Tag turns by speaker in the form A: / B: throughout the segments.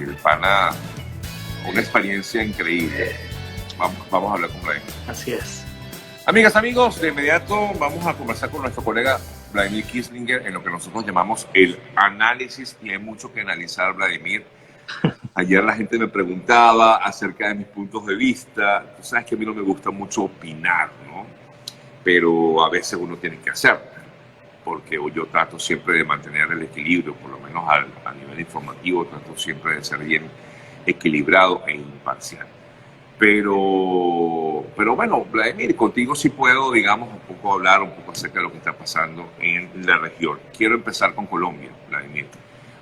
A: el pana, una experiencia increíble. Vamos a hablar con Vladimir.
B: Así es.
A: Amigas, amigos, de inmediato vamos a conversar con nuestro colega Vladimir Kissinger en lo que nosotros llamamos el análisis, y hay mucho que analizar, Vladimir. Ayer la gente me preguntaba acerca de mis puntos de vista. Tú sabes que a mí no me gusta mucho opinar, ¿no? Pero a veces uno tiene que hacerlo, porque yo trato siempre de mantener el equilibrio, por lo menos a nivel informativo, trato siempre de ser bien equilibrado e imparcial. Pero bueno, Vladimir, contigo sí puedo, digamos, un poco hablar un poco acerca de lo que está pasando en la región. Quiero empezar con Colombia, Vladimir.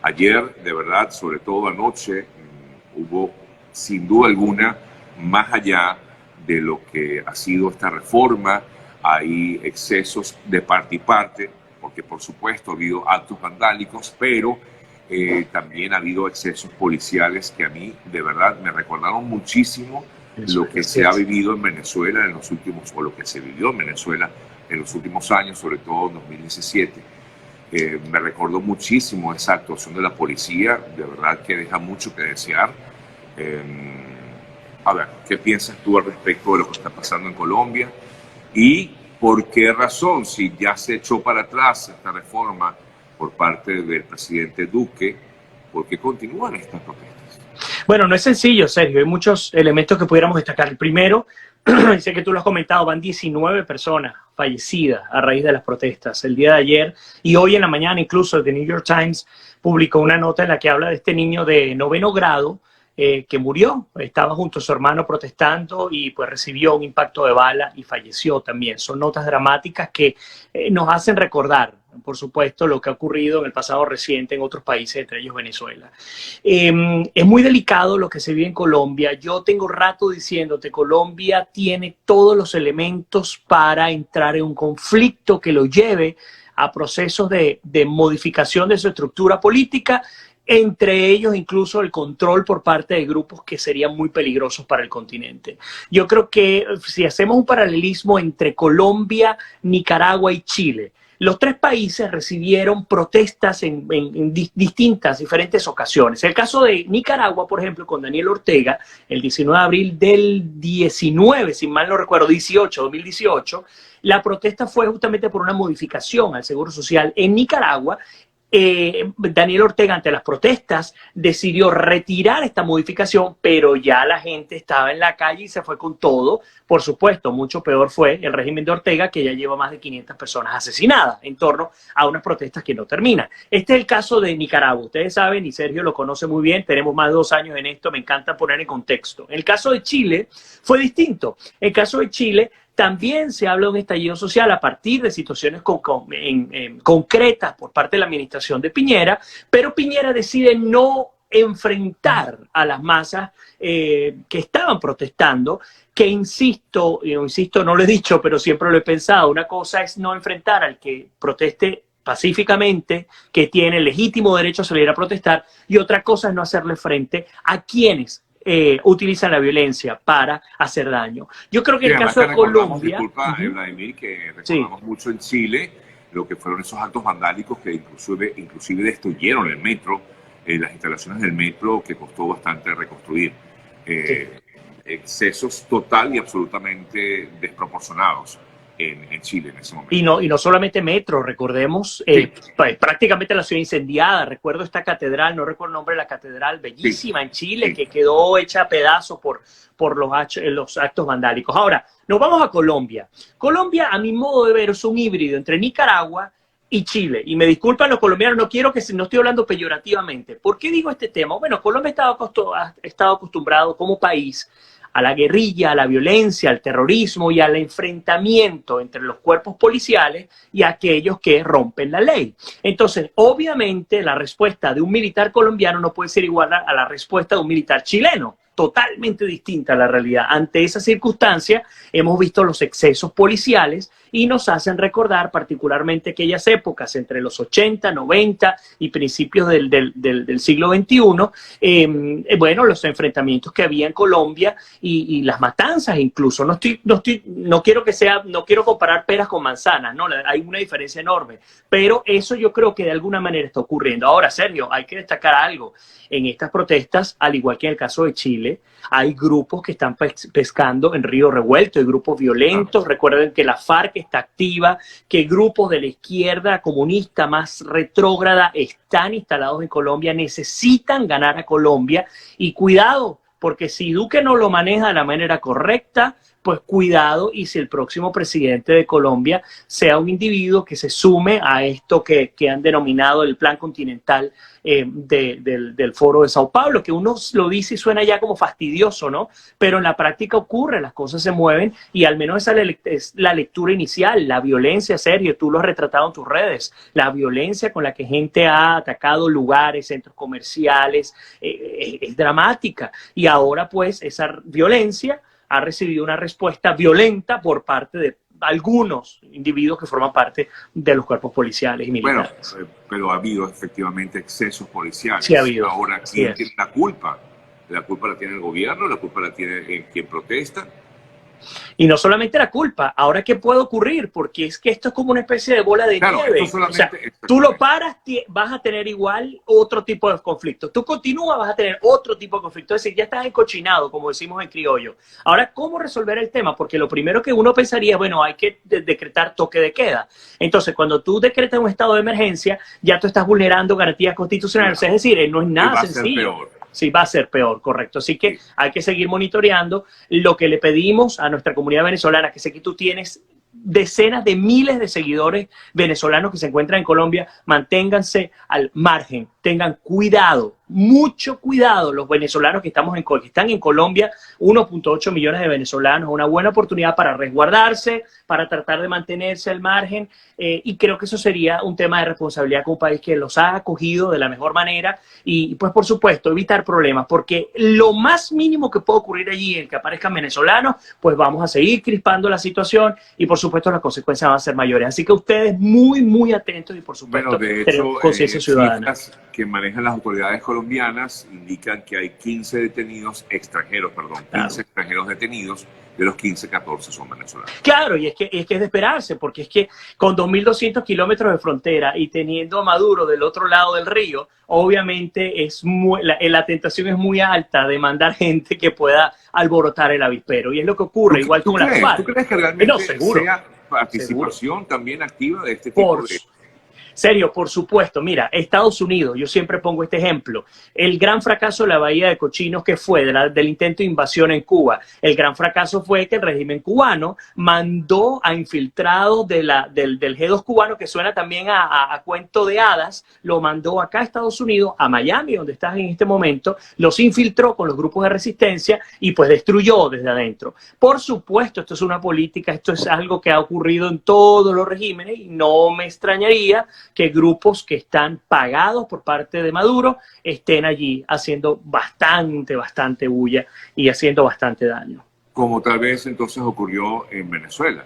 A: Ayer, de verdad, sobre todo anoche, hubo, sin duda alguna, más allá de lo que ha sido esta reforma, hay excesos de parte y parte, porque por supuesto ha habido actos vandálicos, pero también ha habido excesos policiales que a mí, de verdad, me recordaron muchísimo lo que se ha vivido en Venezuela en los últimos, o lo que se vivió en Venezuela en los últimos años, sobre todo en 2017. Me recordó muchísimo esa actuación de la policía, de verdad que deja mucho que desear. A ver, ¿qué piensas tú al respecto de lo que está pasando en Colombia? ¿Y por qué razón, si ya se echó para atrás esta reforma por parte del presidente Duque, por qué continúan estas protestas?
B: Bueno, no es sencillo, Sergio. Hay muchos elementos que pudiéramos destacar. El primero, sé que tú lo has comentado, van 19 personas fallecidas a raíz de las protestas el día de ayer, y hoy en la mañana incluso The New York Times publicó una nota en la que habla de este niño de 9º grado que murió. Estaba junto a su hermano protestando y pues recibió un impacto de bala y falleció también. Son notas dramáticas que nos hacen recordar, por supuesto, lo que ha ocurrido en el pasado reciente en otros países, entre ellos Venezuela. Es muy delicado lo que se vive en Colombia. Yo tengo rato diciéndote, Colombia tiene todos los elementos para entrar en un conflicto que lo lleve a procesos de modificación de su estructura política, entre ellos incluso el control por parte de grupos que serían muy peligrosos para el continente. Yo creo que si hacemos un paralelismo entre Colombia, Nicaragua y Chile, los tres países recibieron protestas en distintas, diferentes ocasiones. El caso de Nicaragua, por ejemplo, con Daniel Ortega, el 19 de abril del 19, si mal no recuerdo, 2018, la protesta fue justamente por una modificación al Seguro Social en Nicaragua. Daniel Ortega, ante las protestas, decidió retirar esta modificación, pero ya la gente estaba en la calle y se fue con todo. Por supuesto, mucho peor fue el régimen de Ortega, que ya lleva más de 500 personas asesinadas en torno a unas protestas que no terminan. Este es el caso de Nicaragua. Ustedes saben, y Sergio lo conoce muy bien, tenemos más de 2 años en esto, me encanta poner en contexto. En el caso de Chile fue distinto. En el caso de Chile también se habla de un estallido social a partir de situaciones concretas por parte de la administración de Piñera, pero Piñera decide no enfrentar a las masas que estaban protestando, que insisto, no lo he dicho, pero siempre lo he pensado, una cosa es no enfrentar al que proteste pacíficamente, que tiene legítimo derecho a salir a protestar, y otra cosa es no hacerle frente a quienes utilizan la violencia para hacer daño. Yo creo que en el caso de Colombia...
A: Disculpa, Vladimir, que recordamos mucho en Chile lo que fueron esos actos vandálicos que inclusive destruyeron el metro, las instalaciones del metro, que costó bastante reconstruir. Excesos total y absolutamente desproporcionados en Chile en ese momento.
B: Y no solamente metro, recordemos, prácticamente la ciudad incendiada. Recuerdo esta catedral, no recuerdo el nombre de la catedral, bellísima en Chile, que quedó hecha a pedazos por los actos vandálicos. Ahora, nos vamos a Colombia. Colombia, a mi modo de ver, es un híbrido entre Nicaragua y Chile. Y me disculpan los colombianos, no estoy hablando peyorativamente. ¿Por qué digo este tema? Bueno, Colombia ha estado acostumbrado como país a la guerrilla, a la violencia, al terrorismo y al enfrentamiento entre los cuerpos policiales y aquellos que rompen la ley. Entonces, obviamente, la respuesta de un militar colombiano no puede ser igual a la respuesta de un militar chileno. Totalmente distinta a la realidad. Ante esa circunstancia, hemos visto los excesos policiales y nos hacen recordar particularmente aquellas épocas entre los 80, 90 y principios del siglo XXI, bueno, los enfrentamientos que había en Colombia y las matanzas incluso. No quiero comparar peras con manzanas, ¿no? Hay una diferencia enorme, pero eso yo creo que de alguna manera está ocurriendo. Ahora, Sergio, hay que destacar algo. En estas protestas, al igual que en el caso de Chile, hay grupos que están pescando en río revuelto, hay grupos violentos. Recuerden que la FARC está activa, que grupos de la izquierda comunista más retrógrada están instalados en Colombia, necesitan ganar a Colombia. Y cuidado, porque si Duque no lo maneja de la manera correcta, pues cuidado, y si el próximo presidente de Colombia sea un individuo que se sume a esto que han denominado el Plan Continental del Foro de Sao Paulo, que uno lo dice y suena ya como fastidioso, ¿no? Pero en la práctica ocurre, las cosas se mueven, y al menos esa es la lectura inicial. La violencia, Sergio, tú lo has retratado en tus redes, la violencia con la que gente ha atacado lugares, centros comerciales, es dramática, y ahora pues esa violencia ha recibido una respuesta violenta por parte de algunos individuos que forman parte de los cuerpos policiales y militares.
A: Bueno, pero ha habido efectivamente excesos policiales.
B: Sí ha habido.
A: Ahora, ¿quién tiene la culpa? ¿La culpa la tiene el gobierno? ¿La culpa la tiene quien protesta?
B: Y no solamente la culpa, ahora ¿qué puede ocurrir? Porque es que esto es como una especie de bola de nieve. O sea, tú lo paras, vas a tener igual otro tipo de conflicto. Tú continúas, vas a tener otro tipo de conflicto. Es decir, ya estás encochinado, como decimos en criollo. Ahora, ¿cómo resolver el tema? Porque lo primero que uno pensaría, bueno, hay que decretar toque de queda. Entonces, cuando tú decretas un estado de emergencia, ya tú estás vulnerando garantías constitucionales. Es decir, no es nada sencillo. Sí, va a ser peor, correcto. Así que hay que seguir monitoreando. Lo que le pedimos a nuestra comunidad venezolana, que sé que tú tienes decenas de miles de seguidores venezolanos que se encuentran en Colombia, manténganse al margen, tengan cuidado, mucho cuidado. Los venezolanos que están en Colombia, 1.8 millones de venezolanos, una buena oportunidad para resguardarse, para tratar de mantenerse al margen, y creo que eso sería un tema de responsabilidad con un país que los ha acogido de la mejor manera, y pues por supuesto evitar problemas, porque lo más mínimo que puede ocurrir allí en que aparezcan venezolanos, pues vamos a seguir crispando la situación, y por supuesto las consecuencias van a ser mayores. Así que ustedes muy atentos, y por supuesto tener conciencia ciudadana.
A: Que manejan las autoridades colombianas indican que hay 15 detenidos extranjeros, 15 extranjeros detenidos, de los 15, 14 son venezolanos. Claro,
B: y es que es de esperarse, porque es que con 2.200 kilómetros de frontera y teniendo a Maduro del otro lado del río, obviamente la tentación es muy alta de mandar gente que pueda alborotar el avispero, y es lo que ocurre, igual con las FARC.
A: ¿Tú crees que realmente sea participación también activa de este tipo de...?
B: Sergio, por supuesto. Mira, Estados Unidos, yo siempre pongo este ejemplo. El gran fracaso de la Bahía de Cochinos, que fue del intento de invasión en Cuba. El gran fracaso fue que el régimen cubano mandó a infiltrados del G2 cubano, que suena también a cuento de hadas, lo mandó acá a Estados Unidos, a Miami, donde estás en este momento, los infiltró con los grupos de resistencia y pues destruyó desde adentro. Por supuesto, esto es una política, esto es algo que ha ocurrido en todos los regímenes, y no me extrañaría que grupos que están pagados por parte de Maduro estén allí haciendo bastante bulla y haciendo bastante daño.
A: Como tal vez entonces ocurrió en Venezuela.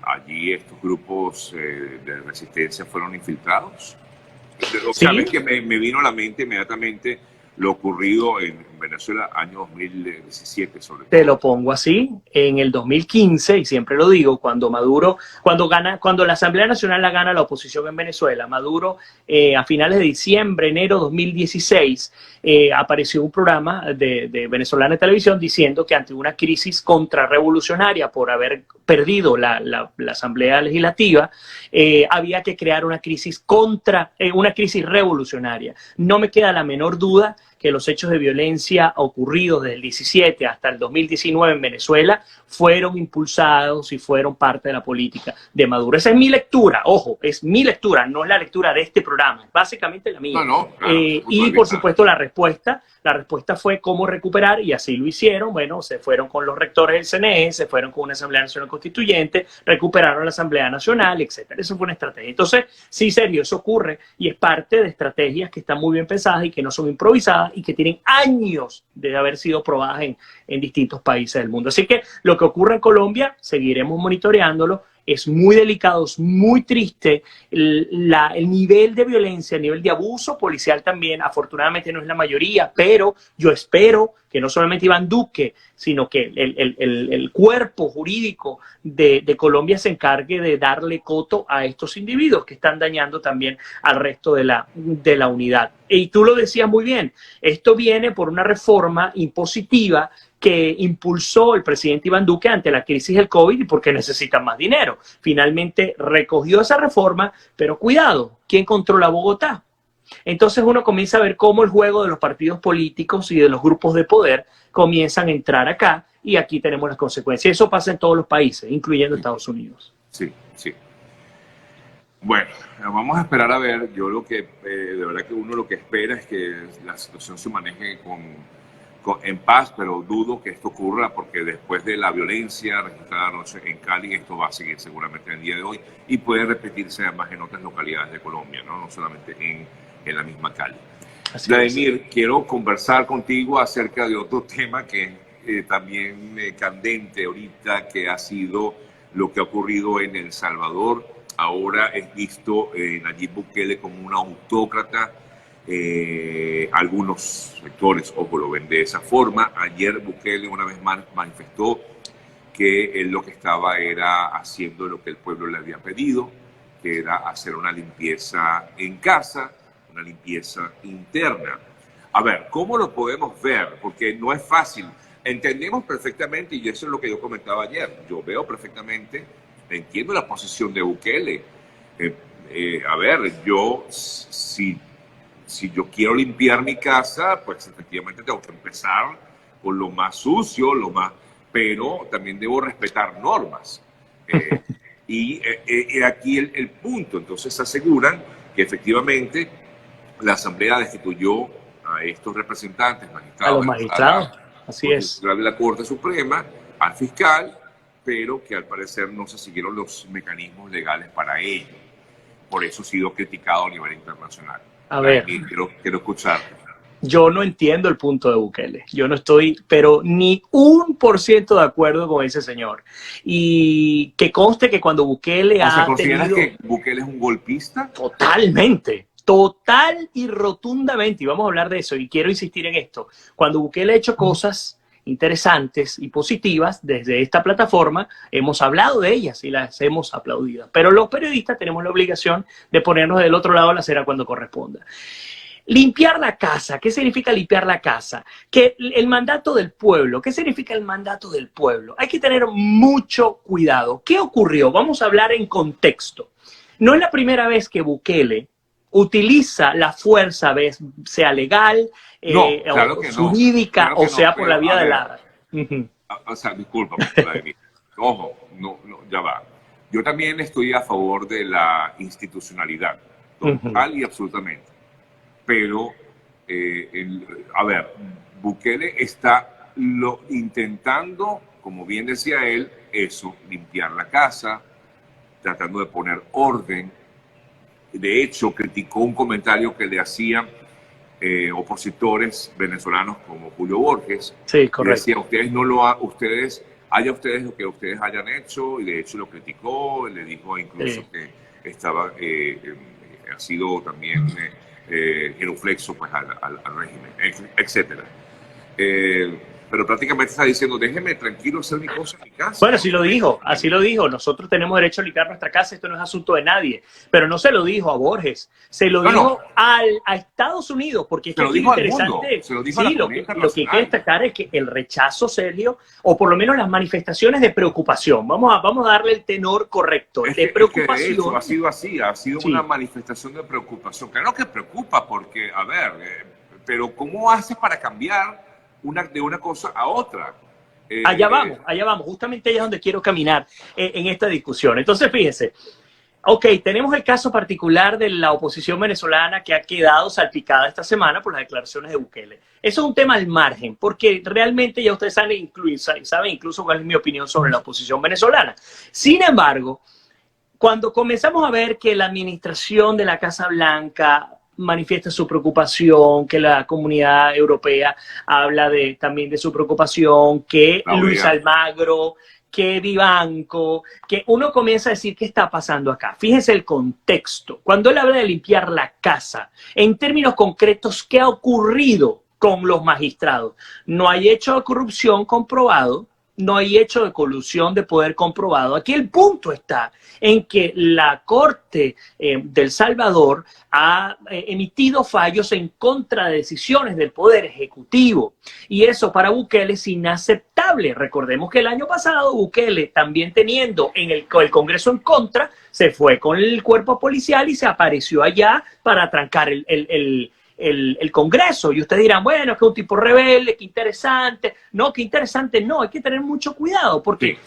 A: Allí estos grupos de resistencia fueron infiltrados. Sabes que me vino a la mente inmediatamente lo ocurrido en Venezuela año 2017 sobre todo.
B: Te lo pongo así, en el 2015, y siempre lo digo, cuando la Asamblea Nacional la gana la oposición en Venezuela, Maduro a finales de diciembre, enero 2016, apareció un programa de Venezolana de Televisión diciendo que ante una crisis contrarrevolucionaria por haber perdido la Asamblea Legislativa, había que crear una crisis revolucionaria. No me queda la menor duda que los hechos de violencia ocurridos desde el 17 hasta el 2019 en Venezuela fueron impulsados y fueron parte de la política de Maduro. Esa es mi lectura, ojo, es mi lectura, no es la lectura de este programa, es básicamente la mía. Y por supuesto la respuesta fue cómo recuperar, y así lo hicieron. Bueno, se fueron con los rectores del CNE, se fueron con una Asamblea Nacional Constituyente, recuperaron la Asamblea Nacional, etcétera. Eso fue una estrategia. Entonces, sí, Sergio, eso ocurre, y es parte de estrategias que están muy bien pensadas y que no son improvisadas y que tienen años de haber sido probadas en distintos países del mundo. Así que lo que ocurre en Colombia, seguiremos monitoreándolo, es muy delicado, es muy triste. El nivel de violencia, el nivel de abuso policial también, afortunadamente no es la mayoría, pero yo espero que no solamente Iván Duque, sino que el cuerpo jurídico de Colombia se encargue de darle coto a estos individuos que están dañando también al resto de la unidad. Y tú lo decías muy bien, esto viene por una reforma impositiva que impulsó el presidente Iván Duque ante la crisis del COVID y porque necesitan más dinero. Finalmente recogió esa reforma, pero cuidado, ¿quién controla Bogotá? Entonces uno comienza a ver cómo el juego de los partidos políticos y de los grupos de poder comienzan a entrar acá y aquí tenemos las consecuencias. Eso pasa en todos los países, incluyendo Estados Unidos.
A: Sí, sí. Bueno, vamos a esperar a ver. Yo lo que, de verdad que uno lo que espera es que la situación se maneje en paz, pero dudo que esto ocurra porque después de la violencia registrada anoche en Cali, esto va a seguir seguramente en el día de hoy y puede repetirse además en otras localidades de Colombia, no solamente en la misma Cali. Vladimir, quiero conversar contigo acerca de otro tema que también candente ahorita, que ha sido lo que ha ocurrido en El Salvador. Ahora es visto Nayib Bukele como un autócrata. Algunos sectores, ojo, lo ven de esa forma. Ayer Bukele una vez más manifestó que él lo que estaba era haciendo lo que el pueblo le había pedido, que era hacer una limpieza en casa, una limpieza interna. A ver, ¿cómo lo podemos ver? Porque no es fácil. Entendemos perfectamente, y eso es lo que yo comentaba ayer, yo veo perfectamente, entiendo la posición de Bukele. A ver, yo, si yo quiero limpiar mi casa, pues efectivamente tengo que empezar con lo más sucio, pero también debo respetar normas. Y aquí el punto. Entonces aseguran que efectivamente la Asamblea destituyó a estos representantes, magistrados,
B: a los magistrados, así es,
A: de la Corte Suprema, al fiscal, pero que al parecer no se siguieron los mecanismos legales para ello. Por eso ha sido criticado a nivel internacional.
B: A ver,
A: quiero escucharte.
B: Yo no entiendo el punto de Bukele. Yo no estoy, pero ni 1% de acuerdo con ese señor. Y que conste que cuando Bukele
A: ha ¿consideras que Bukele es un golpista?
B: Totalmente. Total y rotundamente. Y vamos a hablar de eso. Y quiero insistir en esto. Cuando Bukele ha hecho cosas interesantes y positivas desde esta plataforma, hemos hablado de ellas y las hemos aplaudido. Pero los periodistas tenemos la obligación de ponernos del otro lado de la acera cuando corresponda. Limpiar la casa. ¿Qué significa limpiar la casa? Que el mandato del pueblo. ¿Qué significa el mandato del pueblo? Hay que tener mucho cuidado. ¿Qué ocurrió? Vamos a hablar en contexto. No es la primera vez que Bukele utiliza la fuerza, sea legal,
A: claro que
B: jurídica,
A: claro que
B: o sea, por la vía de la...
A: O sea, disculpa, ojo, no, ya va. Yo también estoy a favor de la institucionalidad, total y absolutamente. Pero, a ver, Bukele está intentando, como bien decía él, eso, limpiar la casa, tratando de poner orden. De hecho, criticó un comentario que le hacían opositores venezolanos como Julio Borges.
B: Sí, correcto.
A: Decía, ustedes lo que ustedes hayan hecho, y de hecho lo criticó, le dijo incluso que estaba, ha sido también genuflexo pues, al régimen, etcétera. Pero prácticamente está diciendo, déjeme tranquilo hacer mi cosa en mi casa.
B: Bueno, así lo dijo. Nosotros tenemos derecho a limpiar nuestra casa, esto no es asunto de nadie. Pero no se lo dijo a Borges, se lo dijo a Estados Unidos, porque es que es interesante.
A: Se lo dijo a la
B: lo que hay que destacar es que el rechazo, Sergio, o por lo menos las manifestaciones de preocupación, vamos a darle el tenor correcto, de preocupación.
A: De hecho, ha sido así, ha sido una manifestación de preocupación. Claro que preocupa, porque, a ver, pero ¿cómo haces para cambiar de una cosa a otra?
B: Allá vamos, justamente allá es donde quiero caminar en esta discusión. Entonces, fíjense, ok, tenemos el caso particular de la oposición venezolana que ha quedado salpicada esta semana por las declaraciones de Bukele. Eso es un tema al margen, porque realmente ya ustedes saben incluso cuál es mi opinión sobre la oposición venezolana. Sin embargo, cuando comenzamos a ver que la administración de la Casa Blanca manifiesta su preocupación, que la comunidad europea habla también de su preocupación, que Luis Almagro, que Vivanco, que uno comienza a decir qué está pasando acá. Fíjense el contexto. Cuando él habla de limpiar la casa, en términos concretos, ¿qué ha ocurrido con los magistrados? No hay hecho de corrupción comprobado, no hay hecho de colusión de poder comprobado. Aquí el punto está en que la Corte del Salvador ha emitido fallos en contra de decisiones del Poder Ejecutivo. Y eso para Bukele es inaceptable. Recordemos que el año pasado Bukele, también teniendo el Congreso en contra, se fue con el cuerpo policial y se apareció allá para trancar el Congreso. Y ustedes dirán, bueno, es que un tipo rebelde, qué interesante. No, qué interesante no, hay que tener mucho cuidado porque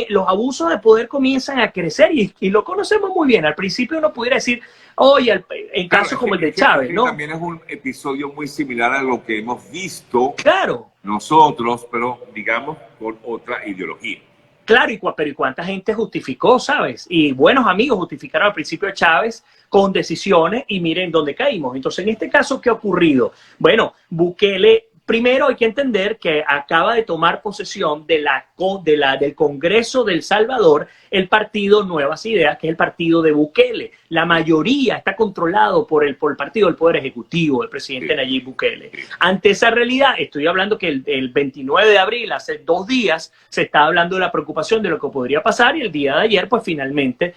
B: los abusos de poder comienzan a crecer y lo conocemos muy bien. Al principio uno pudiera decir, oye, en casos como el de Chávez, ¿no?
A: También es un episodio muy similar a lo que hemos visto
B: claro.
A: nosotros, pero digamos con otra ideología.
B: Claro, pero ¿y cuánta gente justificó, sabes? Y buenos amigos justificaron al principio de Chávez con decisiones y miren dónde caímos. Entonces, en este caso, ¿qué ha ocurrido? Bueno, Bukele, primero hay que entender que acaba de tomar posesión del Congreso del Salvador el partido Nuevas Ideas, que es el partido de Bukele. La mayoría está controlado por el partido del Poder Ejecutivo, el presidente Nayib Bukele. Ante esa realidad, estoy hablando que el 29 de abril, hace 2 días, se está hablando de la preocupación de lo que podría pasar y el día de ayer, pues finalmente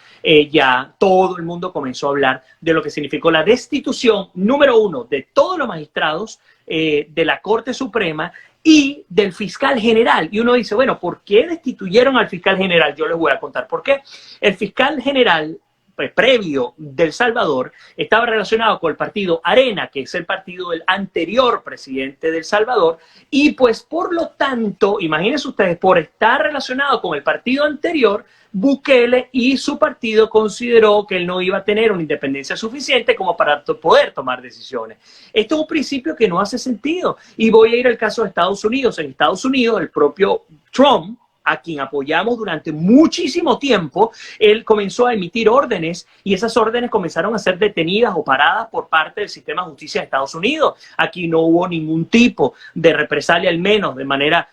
B: ya todo el mundo comenzó a hablar de lo que significó la destitución, número 1, de todos los magistrados de la Corte Suprema y del fiscal general. Y uno dice, bueno, ¿por qué destituyeron al fiscal general? Yo les voy a contar por qué. El fiscal general previo del Salvador estaba relacionado con el partido Arena, que es el partido del anterior presidente del Salvador, y pues por lo tanto, imagínense ustedes, por estar relacionado con el partido anterior, Bukele y su partido consideró que él no iba a tener una independencia suficiente como para poder tomar decisiones. Esto es un principio que no hace sentido. Y voy a ir al caso de Estados Unidos. En Estados Unidos, el propio Trump, a quien apoyamos durante muchísimo tiempo, él comenzó a emitir órdenes y esas órdenes comenzaron a ser detenidas o paradas por parte del sistema de justicia de Estados Unidos. Aquí no hubo ningún tipo de represalia, al menos de manera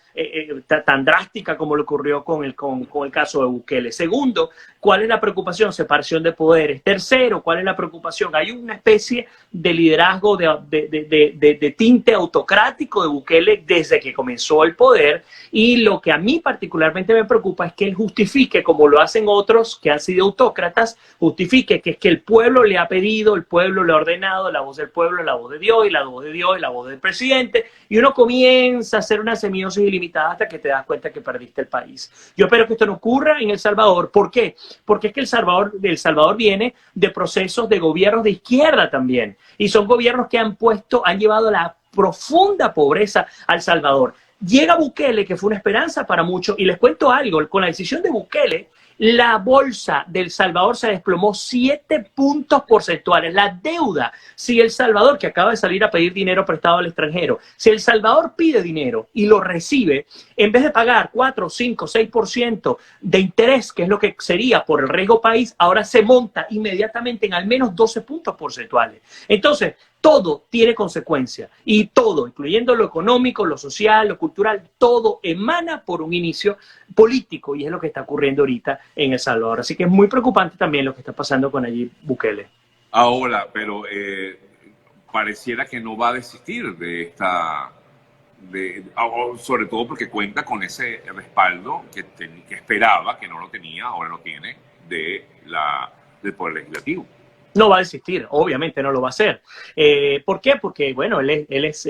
B: tan drástica como lo ocurrió con el caso de Bukele. Segundo, ¿cuál es la preocupación? Separación de poderes. Tercero, ¿cuál es la preocupación? Hay una especie de liderazgo de tinte autocrático de Bukele desde que comenzó el poder, y lo que a mí particularmente me preocupa es que él justifique, como lo hacen otros que han sido autócratas, justifique que es que el pueblo le ha pedido, el pueblo le ha ordenado, la voz del pueblo es la voz de Dios, y la voz de Dios es la voz del presidente, y uno comienza a hacer una semiosis ilimitada hasta que te das cuenta que perdiste el país. Yo espero que esto no ocurra en El Salvador. ¿Por qué? Porque es que El Salvador viene de procesos de gobiernos de izquierda también, y son gobiernos que han llevado a la profunda pobreza al Salvador. Llega Bukele, que fue una esperanza para muchos, y les cuento algo, con la decisión de Bukele, la bolsa del Salvador se desplomó 7 puntos porcentuales. La deuda, si El Salvador, que acaba de salir a pedir dinero prestado al extranjero, si El Salvador pide dinero y lo recibe, en vez de pagar 4, 5, 6% de interés, que es lo que sería por el riesgo país, ahora se monta inmediatamente en al menos 12 puntos porcentuales. Entonces, todo tiene consecuencia, y todo, incluyendo lo económico, lo social, lo cultural, todo emana por un inicio político, y es lo que está ocurriendo ahorita en El Salvador. Así que es muy preocupante también lo que está pasando con Nayib Bukele.
A: Ahora, pero pareciera que no va a desistir de esta, sobre todo porque cuenta con ese respaldo que esperaba, que no lo tenía, ahora lo tiene, del Poder Legislativo.
B: No va a desistir, obviamente no lo va a hacer. ¿Por qué? Porque, bueno, él es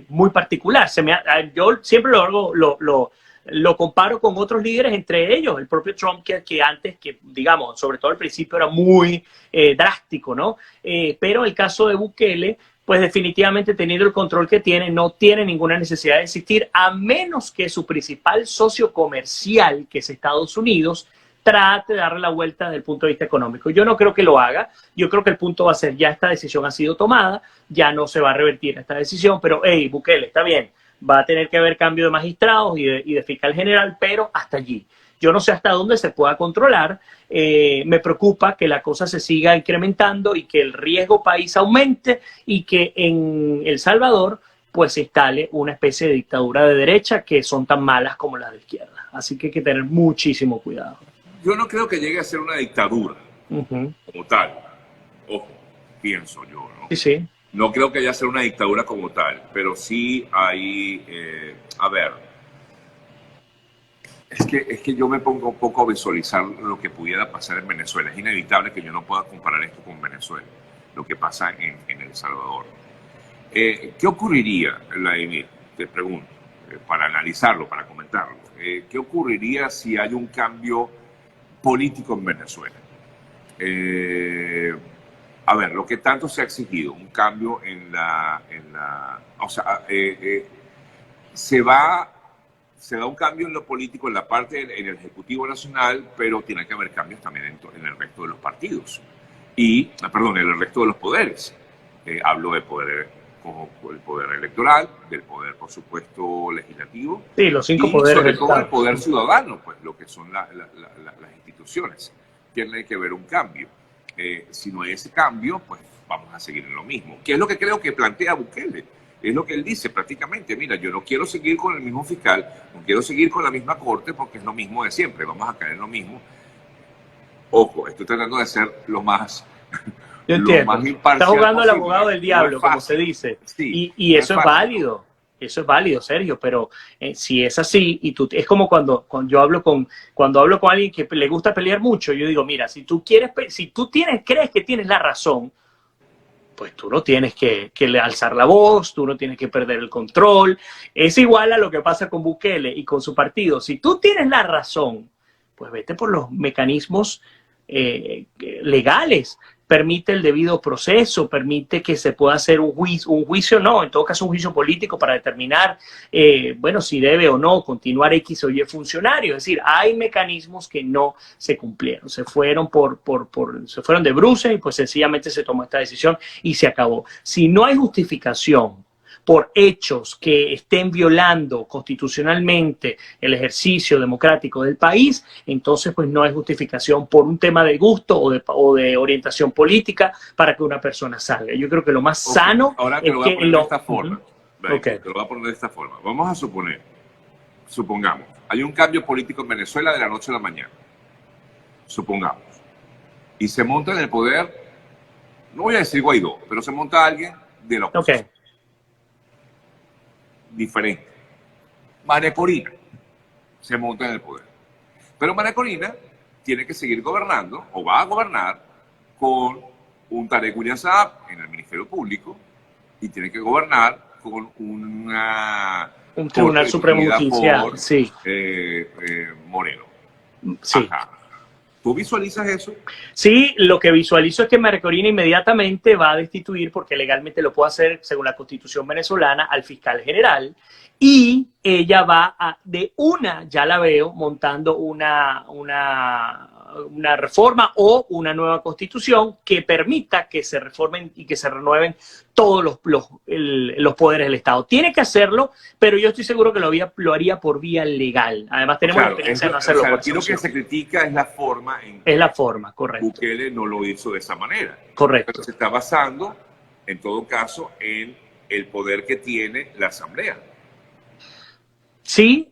B: muy particular. Yo siempre lo comparo con otros líderes, entre ellos el propio Trump, que antes, digamos, sobre todo al principio era muy drástico, ¿no? Pero el caso de Bukele, pues definitivamente, teniendo el control que tiene, no tiene ninguna necesidad de desistir, a menos que su principal socio comercial, que es Estados Unidos, trate de darle la vuelta desde el punto de vista económico. Yo no creo que lo haga. Yo creo que el punto va a ser, ya esta decisión ha sido tomada, ya no se va a revertir esta decisión, pero hey, Bukele, está bien, va a tener que haber cambio de magistrados y de fiscal general, pero hasta allí. Yo no sé hasta dónde se pueda controlar. Me preocupa que la cosa se siga incrementando y que el riesgo país aumente, y que en El Salvador pues se instale una especie de dictadura de derecha, que son tan malas como las de izquierda. Así que hay que tener muchísimo cuidado.
A: Yo no creo que llegue a ser una dictadura como tal. Ojo, pienso yo, ¿no?
B: Sí, sí.
A: No creo que haya ser una dictadura como tal, pero sí hay, a ver, es que yo me pongo un poco a visualizar lo que pudiera pasar en Venezuela. Es inevitable que yo no pueda comparar esto con Venezuela, lo que pasa en El Salvador. ¿Qué ocurriría, Vladimir? Te pregunto, para analizarlo, para comentarlo. ¿Qué ocurriría si hay un cambio político en Venezuela? A ver, lo que tanto se ha exigido, un cambio o sea, se da un cambio en lo político en la parte, en el Ejecutivo Nacional, pero tiene que haber cambios también en el resto de los partidos. Perdón, en el resto de los poderes. Hablo del poder, como el poder electoral, del poder, por supuesto, legislativo.
B: Sí, los 5
A: y
B: poderes.
A: sobre todo el poder ciudadano, pues lo que son las instituciones. Tiene que haber un cambio. Si no hay ese cambio, pues vamos a seguir en lo mismo. ¿Qué es lo que creo que plantea Bukele? Es lo que él dice prácticamente. Mira, yo no quiero seguir con el mismo fiscal, no quiero seguir con la misma corte porque es lo mismo de siempre, vamos a caer en lo mismo. Ojo, estoy tratando de ser lo más,
B: Yo entiendo.
A: lo más imparcial
B: Está jugando
A: posible.
B: al abogado del diablo,
A: No es
B: como se dice.
A: Sí,
B: Y
A: no
B: eso es
A: fácil.
B: válido. Eso es válido, Sergio, pero si es así, y tú, es como cuando yo hablo cuando hablo con alguien que le gusta pelear mucho, yo digo, mira, si tú crees que tienes la razón, pues tú no tienes que alzar la voz, tú no tienes que perder el control. Es igual a lo que pasa con Bukele y con su partido. Si tú tienes la razón, pues vete por los mecanismos legales. Permite el debido proceso, permite que se pueda hacer un juicio no, en todo caso un juicio político para determinar, bueno, si debe o no continuar X o Y funcionario. Es decir, hay mecanismos que no se cumplieron, se fueron se fueron de bruces y pues sencillamente se tomó esta decisión y se acabó. Si no hay justificación por hechos que estén violando constitucionalmente el ejercicio democrático del país, entonces pues no hay justificación por un tema de gusto o de orientación política para que una persona salga. Yo creo que lo más sano
A: ahora te
B: es
A: lo voy a
B: que
A: poner de esta forma.
B: Okay.
A: Te lo voy a poner de esta forma. Vamos a supongamos, hay un cambio político en Venezuela de la noche a la mañana. Supongamos. Y se monta en el poder, no voy a decir Guaidó, pero se monta alguien de la oposición.
B: Okay.
A: Diferente. María Corina se monta en el poder. Pero María Corina tiene que seguir gobernando, o va a gobernar, con un Tarek William Saab en el Ministerio Público, y tiene que gobernar con un
B: Tribunal Supremo Judicial, sí.
A: Moreno.
B: Sí.
A: Ajá. ¿Tú visualizas eso?
B: Sí, lo que visualizo es que María Corina inmediatamente va a destituir, porque legalmente lo puede hacer según la Constitución venezolana, al fiscal general, y ella va ya la veo, montando una reforma o una nueva constitución que permita que se reformen y que se renueven todos los poderes del Estado. Tiene que hacerlo, pero yo estoy seguro que lo haría por vía legal. Además, tenemos la experiencia de no hacerlo.
A: Aquí lo que se critica es la forma en
B: que... Es la forma, correcto.
A: Bukele no lo hizo de esa manera.
B: Correcto.
A: Pero se está basando, en todo caso, en el poder que tiene la Asamblea.
B: Sí,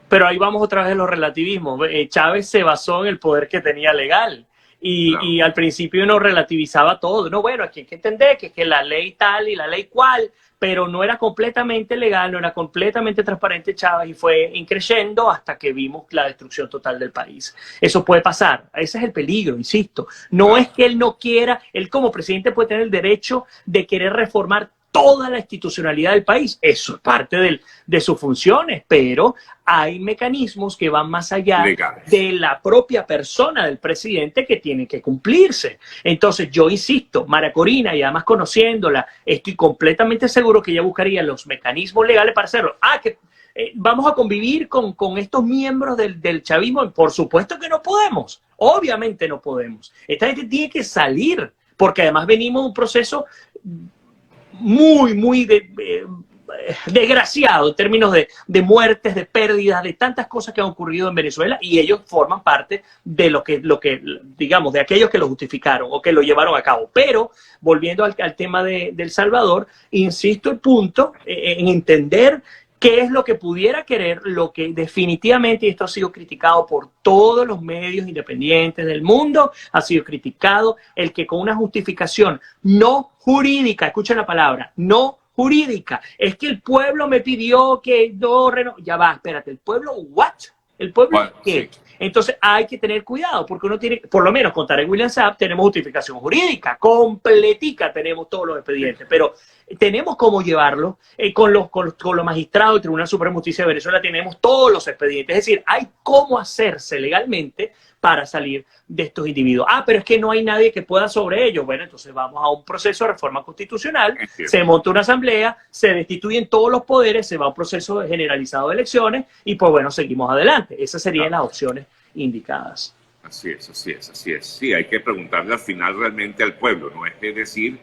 B: pero ahí vamos otra vez a los relativismos. Chávez se basó en el poder que tenía legal y al principio uno relativizaba todo. No, bueno, aquí hay que entender que la ley tal y la ley cual, pero no era completamente legal, no era completamente transparente Chávez y fue increyendo hasta que vimos la destrucción total del país. Eso puede pasar. Ese es el peligro, insisto. No es que él no quiera, él como presidente puede tener el derecho de querer reformar toda la institucionalidad del país. Eso es parte de sus funciones, pero hay mecanismos que van más allá de la propia persona del presidente que tienen que cumplirse. Entonces, yo insisto, María Corina, y además conociéndola, estoy completamente seguro que ella buscaría los mecanismos legales para hacerlo. Vamos a convivir con estos miembros del chavismo. Por supuesto que no podemos. Obviamente no podemos. Esta gente tiene que salir, porque además venimos de un proceso muy desgraciado en términos de muertes, de pérdidas, de tantas cosas que han ocurrido en Venezuela, y ellos forman parte de lo que digamos, de aquellos que lo justificaron o que lo llevaron a cabo. Pero, volviendo al tema de El Salvador, insisto el punto en entender ¿Qué es lo que pudiera querer? Lo que definitivamente, y esto ha sido criticado por todos los medios independientes del mundo, ha sido criticado el que con una justificación no jurídica, escuchen la palabra, no jurídica, es que el pueblo me pidió que no, ya va, espérate, ¿el pueblo what? ¿El pueblo
A: Bueno,
B: qué?
A: sí.
B: Entonces hay que tener cuidado, porque uno tiene, por lo menos con Tarek William Saab tenemos justificación jurídica, completica tenemos todos los expedientes, pero tenemos cómo llevarlo con los magistrados del Tribunal Supremo de Justicia de Venezuela, tenemos todos los expedientes, es decir, hay cómo hacerse legalmente para salir de estos individuos. Ah, pero es que no hay nadie que pueda sobre ellos. Bueno, entonces vamos a un proceso de reforma constitucional, se monta una asamblea, se destituyen todos los poderes, se va a un proceso generalizado de elecciones y pues bueno, seguimos adelante. Esas serían las opciones indicadas.
A: Así es, así es, así es. Sí, hay que preguntarle al final realmente al pueblo, no es decir,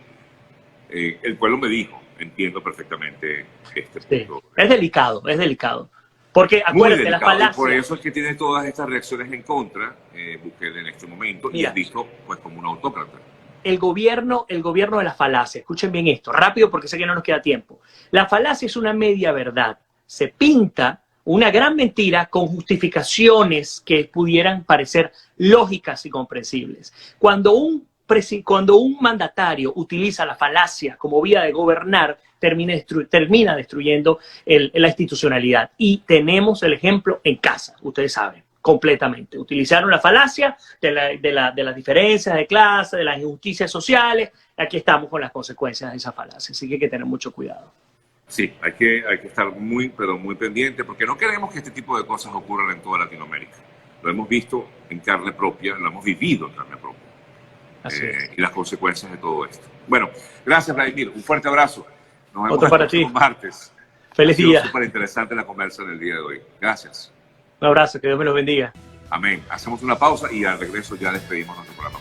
A: el pueblo me dijo, entiendo perfectamente este punto.
B: Sí, es delicado. Porque acuérdate, la falacia.
A: Y por eso es que tiene todas estas reacciones en contra, Bukele en este momento,
B: Mira,
A: y es visto pues como un autócrata.
B: El gobierno de la falacia, escuchen bien esto, rápido porque sé que no nos queda tiempo. La falacia es una media verdad. Se pinta una gran mentira con justificaciones que pudieran parecer lógicas y comprensibles. Cuando un mandatario utiliza la falacia como vía de gobernar, termina destruyendo la institucionalidad. Y tenemos el ejemplo en casa, ustedes saben, completamente. Utilizaron la falacia de las diferencias de clase, de las injusticias sociales. Aquí estamos con las consecuencias de esa falacia, así que hay que tener mucho cuidado.
A: Sí, hay que estar muy, pero muy pendiente, porque no queremos que este tipo de cosas ocurran en toda Latinoamérica. Lo hemos visto en carne propia, lo hemos vivido en carne propia. Y las consecuencias de todo esto. Bueno, gracias, Vladimir. Un fuerte abrazo. Nos vemos
B: Otro para
A: el próximo
B: ti.
A: martes.
B: Feliz día.
A: Súper interesante la conversa del día de hoy. Gracias.
B: Un abrazo, que Dios me los bendiga.
A: Amén. Hacemos una pausa y al regreso ya despedimos nuestro programa.